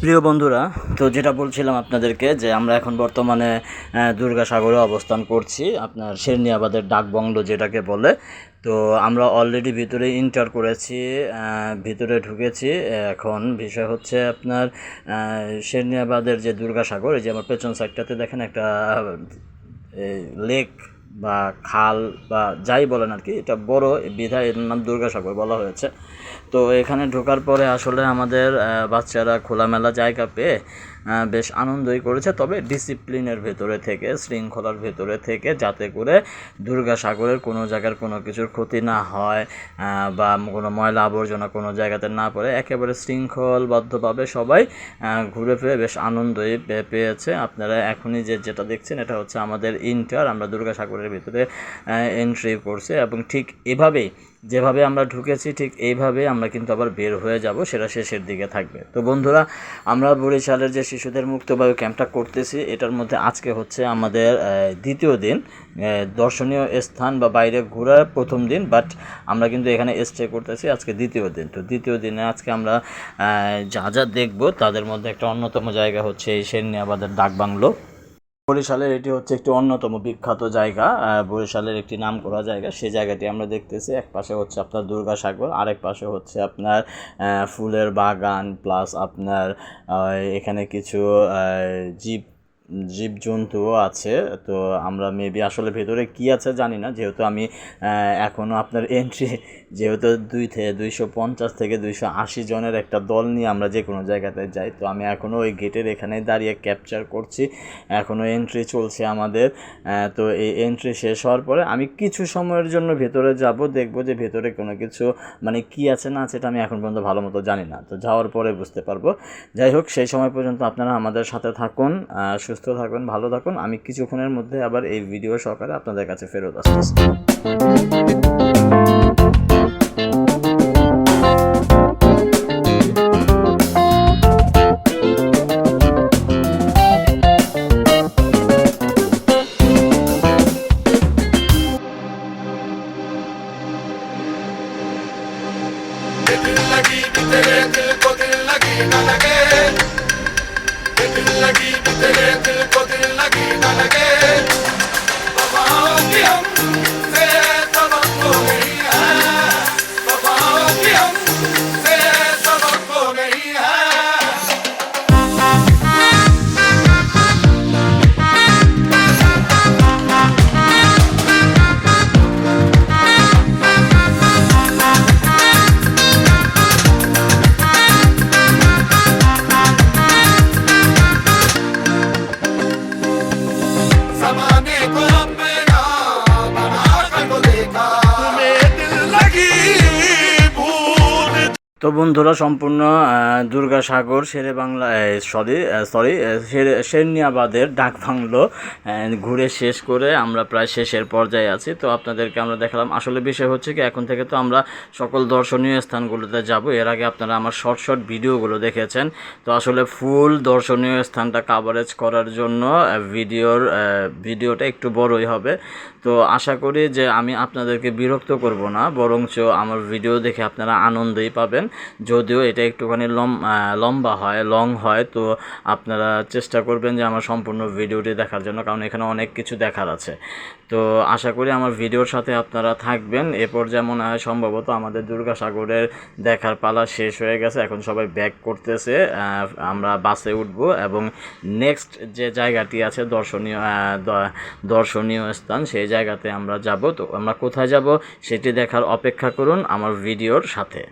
প্রিয় বন্ধুরা, তো যেটা বলছিলাম আপনাদেরকে যে আমরা এখন বর্তমানে দুর্গাসাগরে অবস্থান করছি, আপনার শেরনিয়াবাদের ডাকবাংলো যেটাকে বলে। তো আমরা অলরেডি ভিতরে এন্টার করেছি, ভিতরে ঢুকেছি। এখন বিষয় হচ্ছে আপনার শেরনিয়াবাদের যে দুর্গাসাগর, এই যে আমার পেছন সাইডটাতে দেখেন একটা লেক বা খাল বা যাই বলেন আর কি, এটা বড় বিধায় এর নাম দুর্গাসাগর বলা হয়েছে। তো এখানে ঢোকার পরে আসলে আমাদের বাচ্চারা খোলামেলা জায়গা পেয়ে বেশ আনন্দই করেছে, তবে ডিসিপ্লিনের ভেতরে থেকে, শৃঙ্খলার ভেতরে থেকে, যাতে করে দুর্গাসাগরের কোনো জায়গার কোনো কিছুর ক্ষতি না হয় বা কোনো ময়লা আবর্জনা কোনো জায়গাতে না পড়ে, একেবারে শৃঙ্খলবদ্ধভাবে সবাই ঘুরে ফিরে বেশ আনন্দই পেয়েছে। আপনারা এখনই যেটা দেখছেন এটা হচ্ছে আমাদের আমরা দুর্গাসাগরের ভিতরে এন্ট্রি করছে, এবং ঠিক এভাবেই যেভাবে আমরা ঢুকেছি ঠিক এইভাবে আমরা কিন্তু আবার বের হয়ে যাব, সেটা শেষের দিকে থাকবে। তো বন্ধুরা, আমরা বরিশালের যে শিশুদের মুক্তবায়ু ক্যাম্পটা করতেছি, এটার মধ্যে আজকে হচ্ছে আমাদের দ্বিতীয় দিন, দর্শনীয় স্থান বা বাইরে ঘোরার প্রথম দিন, বাট আমরা কিন্তু এখানে স্টে করতেছি আজকে দ্বিতীয় দিন। তো দ্বিতীয় দিনে আজকে আমরা যা যা দেখবো তাদের মধ্যে একটা অন্যতম জায়গা হচ্ছে এই শেরনিয়াবাদের ডাকবাংলো। বরিশালের এটি হচ্ছে একটি অন্যতম বিখ্যাত জায়গা, বরিশালের একটি নামকরা জায়গা। সেই জায়গাটি আমরা দেখতেছি, এক পাশে হচ্ছে আপনার দুর্গাসাগর, আরেক পাশে হচ্ছে আপনার ফুলের বাগান, প্লাস আপনার এখানে কিছু জীবজন্তুও আছে। তো আমরা মেবি আসলে ভেতরে কি আছে জানি না, যেহেতু আমি এখনও আপনার এন্ট্রি, যেহেতু 250 থেকে 280 জনের একটা দল নিয়ে আমরা যে কোনো জায়গাতে যাই, তো আমি এখনও ওই গেটের এখানে দাঁড়িয়ে ক্যাপচার করছি, এখনও এন্ট্রি চলছে আমাদের। তো এই এন্ট্রি শেষ হওয়ার পরে আমি কিছু সময়ের জন্য ভেতরে যাব, দেখব যে ভেতরে কোনো কিছু মানে কি আছে না আছে, এটা আমি এখন পর্যন্ত ভালো মতো জানি না, তো যাওয়ার পরে বুঝতে পারবো। যাই হোক, সেই সময় পর্যন্ত আপনারা আমাদের সাথে থাকুন, সুস্থ থাকুন, ভালো থাকুন। আমি কিছুক্ষণের মধ্যে আবার এই ভিডিও সহকারে আপনাদের কাছে ফেরত আসতেছি। তো বন্ধুরা, সম্পূর্ণ দুর্গাসাগর শেরনিয়াবাদের ডাকবাংলো ঘুরে শেষ করে আমরা প্রায় শেষের পর্যায়ে আছি। তো আপনাদেরকে আমরা দেখালাম। আসলে বিষয় হচ্ছে কি, এখন থেকে তো আমরা সকল দর্শনীয় স্থানগুলোতে যাব। এর আগে আপনারা আমার শর্ট ভিডিওগুলো দেখেছেন। তো আসলে ফুল দর্শনীয় স্থানটা কাভারেজ করার জন্য ভিডিওটা একটু বড়ই হবে। তো আশা করি যে আমি আপনাদেরকে বিরক্ত করব না, বরঞ্চ আমার ভিডিও দেখে আপনারা আনন্দই পাবেন। যদিও এটা একটুখানি লং হয়, তো আপনারা চেষ্টা করবেন যে আমার সম্পূর্ণ ভিডিওটি দেখার জন্য, কারণ এখানে অনেক কিছু দেখার আছে। তো আশা করি আমার ভিডিওর সাথে আপনারা থাকবেন। এরপর যেমন হয় সম্ভবত আমাদের দুর্গাসাগরের দেখার পালা শেষ হয়ে গেছে, এখন সবাই ব্যাক করতেছে, আমরা বাসে উঠব এবং নেক্সট যে জায়গাটি আছে দর্শনীয় স্থান, সেই জায়গাতে আমরা যাব। তো আমরা কোথায় যাব সেটি দেখার অপেক্ষা করুন আমার ভিডিওর সাথে।